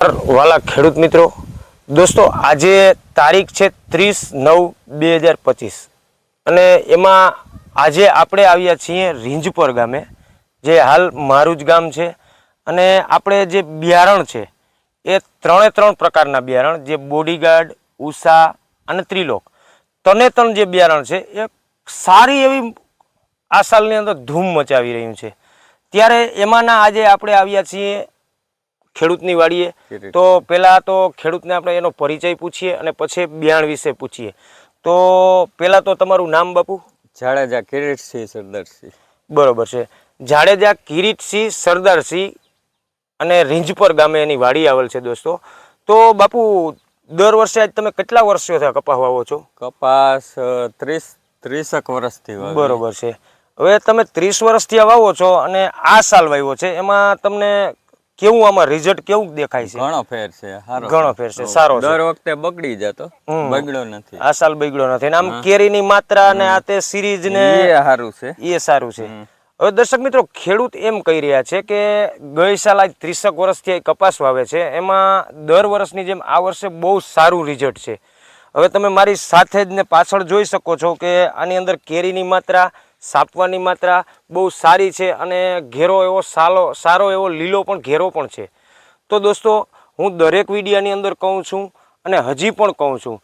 વાલા ખેડૂત મિત્રો, દોસ્તો આજે તારીખ છે 30/9/2025 અને એમાં આજે આપણે આવ્યા છીએ રીંજપર ગામે, જે હાલ મારું જ ગામ છે. અને આપણે જે બિયારણ છે એ ત્રણ પ્રકારના બિયારણ, જે બોડીગાર્ડ, ઉષા અને ત્રિલોક, ત્રણ જે બિયારણ છે એ સારી એવી આ સાલની અંદર ધૂમ મચાવી રહ્યું છે. ત્યારે એમાંના આજે આપણે આવ્યા છીએ ખેડૂતની વાડીએ. તો પહેલા તો ખેડૂતને આપણે એનો પરિચય પૂછીએ અને પછી બિયારણ વિશે પૂછીએ. તો પહેલા તો તમારું નામ બાપુ? જાડેજા કિરીટસિંહ સરદારસિંહ. બરોબર છે, જાડેજા કિરીટસિંહ સરદારસિંહ, અને રીંજપર ગામે એની વાડી આવેલ છે દોસ્તો. તો બાપુ, દર વર્ષે આજ તમે કેટલા વર્ષો થયા કપાસ વાવો છો? કપાસ 30 વર્ષથી વાવીએ. બરોબર છે. હવે તમે 30 વર્ષથી વાવો છો અને આ સાલ વાવ્યો છે, એમાં તમને કેવું, આમાં રિઝલ્ટ કેવું દેખાય છે? ઘણો ફેર છે, ઘણો ફેર છે, સારો છે. દર વખતે બગડી જતો, બગડ્યો નથી. આ સાલ બગડ્યો નથી. આમ કેરીની માત્રા ને આ તે સિરીઝ ને એ સારું છે, એ સારું છે. હવે દર્શક મિત્રો, ખેડૂત એમ કહી રહ્યા છે કે ગઈ સાલ આજ 30 વર્ષથી કપાસ વાવે છે, એમાં દર વર્ષની જેમ આ વર્ષે બહુ સારું રિઝલ્ટ છે. હવે તમે મારી સાથે જ ને પાછળ જોઈ શકો છો કે આની અંદર કેરીની માત્રા, સાપવાની માત્રા બહુ સારી છે અને ઘેરો એવો સારો એવો લીલો પણ ઘેરો પણ છે. તો દોસ્તો, હું દરેક વિડીયાની અંદર કહું છું અને હજી પણ કહું છું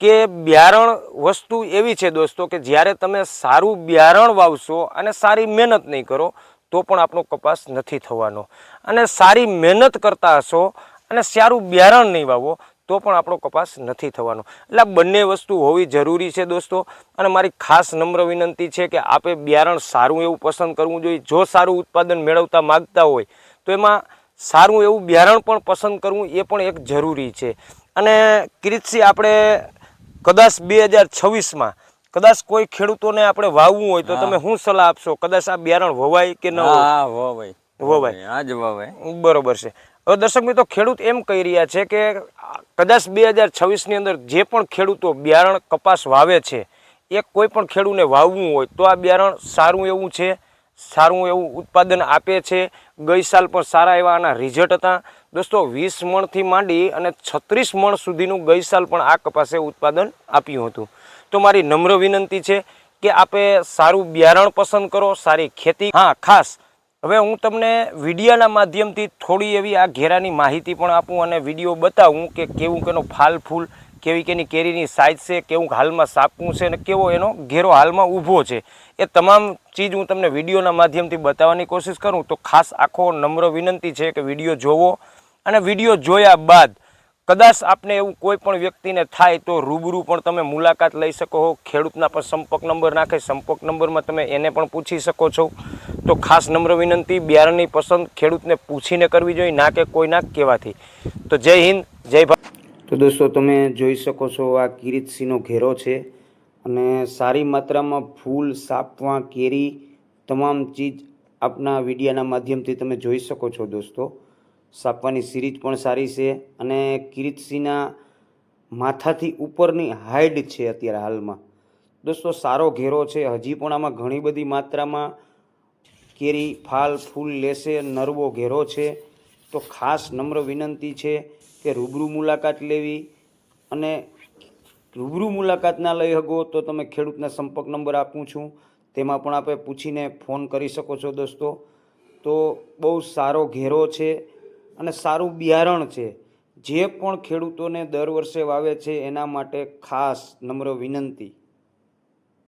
કે બિયારણ વસ્તુ એવી છે દોસ્તો કે જ્યારે તમે સારું બિયારણ વાવશો અને સારી મહેનત નહીં કરો તો પણ આપણો કપાસ નથી થવાનો. અને સારી મહેનત કરતા હશો અને સારું બિયારણ નહીં વાવો તો પણ આપણો કપાસ નથી થવાનો. એટલે આ બંને વસ્તુ હોવી જરૂરી છે દોસ્તો. અને મારી ખાસ નમ્ર વિનંતી છે કે આપે બિયારણ સારું એવું પસંદ કરવું જોઈએ. જો સારું ઉત્પાદન મેળવતા માગતા હોય તો એમાં સારું એવું બિયારણ પણ પસંદ કરવું એ પણ એક જરૂરી છે. અને કિરીટસિંહ, આપણે કદાચ 2026માં કદાચ કોઈ ખેડૂતોને આપણે વાવવું હોય તો તમે શું સલાહ આપશો? કદાચ આ બિયારણ વવાય કે ન વવાય? વવાય. બરોબર છે. હવે દર્શક મિત્રો, ખેડૂત એમ કહી રહ્યા છે કે કદાચ 2026ની અંદર જે પણ ખેડૂતો બિયારણ કપાસ વાવે છે એ કોઈ પણ ખેડૂતને વાવવું હોય તો આ બિયારણ સારું એવું છે, સારું એવું ઉત્પાદન આપે છે. ગઈ સાલ પણ સારા એવા આના રિઝલ્ટ હતા દોસ્તો. 20 મણથી માંડી અને 36 મણ સુધીનું ગઈ સાલ પણ આ કપાસે ઉત્પાદન આપ્યું હતું. તો મારી નમ્ર વિનંતી છે કે આપે સારું બિયારણ પસંદ કરો, સારી ખેતી. હા, ખાસ હવે હું તમને વિડીયાના માધ્યમથી થોડી એવી આ ઘેરાની માહિતી પણ આપું અને વિડીયો બતાવું કે કેવું કેનો ફાલ ફૂલ, કેવી કેની કેરીની સાઇઝ છે, કેવું હાલમાં સાપવું છે અને કેવો એનો ઘેરો હાલમાં ઊભો છે. એ તમામ ચીજ હું તમને વિડીયોના માધ્યમથી બતાવવાની કોશિશ કરું. તો ખાસ આખો નમ્ર વિનંતી છે કે વિડીયો જોવો અને વિડીયો જોયા બાદ કદાચ આપને એવું કોઈ પણ વ્યક્તિને થાય તો રૂબરૂ પણ તમે મુલાકાત લઈ શકો છો. ખેડૂતના પર સંપર્ક નંબર નાખે, સંપર્ક નંબરમાં તમે એને પણ પૂછી શકો છો. તો ખાસ નમ્ર વિનંતી, બિયારણની પસંદ ખેડૂતને પૂછીને કરવી જોઈએ, ના કે કોઈના કહેવાથી. તો જય હિન્દ, જય ભારત. તો દોસ્તો, તમે જોઈ શકો છો આ કિરીટસિંહનો ઘેરો છે અને સારી માત્રામાં ફૂલ, સાપવા, કેરી તમામ ચીજ આપના વિડીયાના માધ્યમથી તમે જોઈ શકો છો દોસ્તો. સાપવાની સિરીઝ પણ સારી છે અને કિરીટસિંહના માથાથી ઉપરની હાઈટ છે અત્યારે હાલમાં દોસ્તો સારો ઘેરો છે. હજી પણ આમાં ઘણી બધી માત્રામાં કેરી, ફાલ, ફૂલ લેશે. નરવો ઘેરો છે. તો ખાસ નમ્ર વિનંતી છે કે રૂબરૂ મુલાકાત લેવી. અને રૂબરૂ મુલાકાત ના લઈ શકો તો તમે ખેડૂતના સંપર્ક નંબર આપું છું, તેમાં પણ આપણે પૂછીને ફોન કરી શકો છો દોસ્તો. તો બહુ સારો ઘેરો છે અને સારું બિયારણ છે. જે પણ ખેડૂતોને દર વર્ષે વાવે છે એના માટે ખાસ નમ્ર વિનંતી.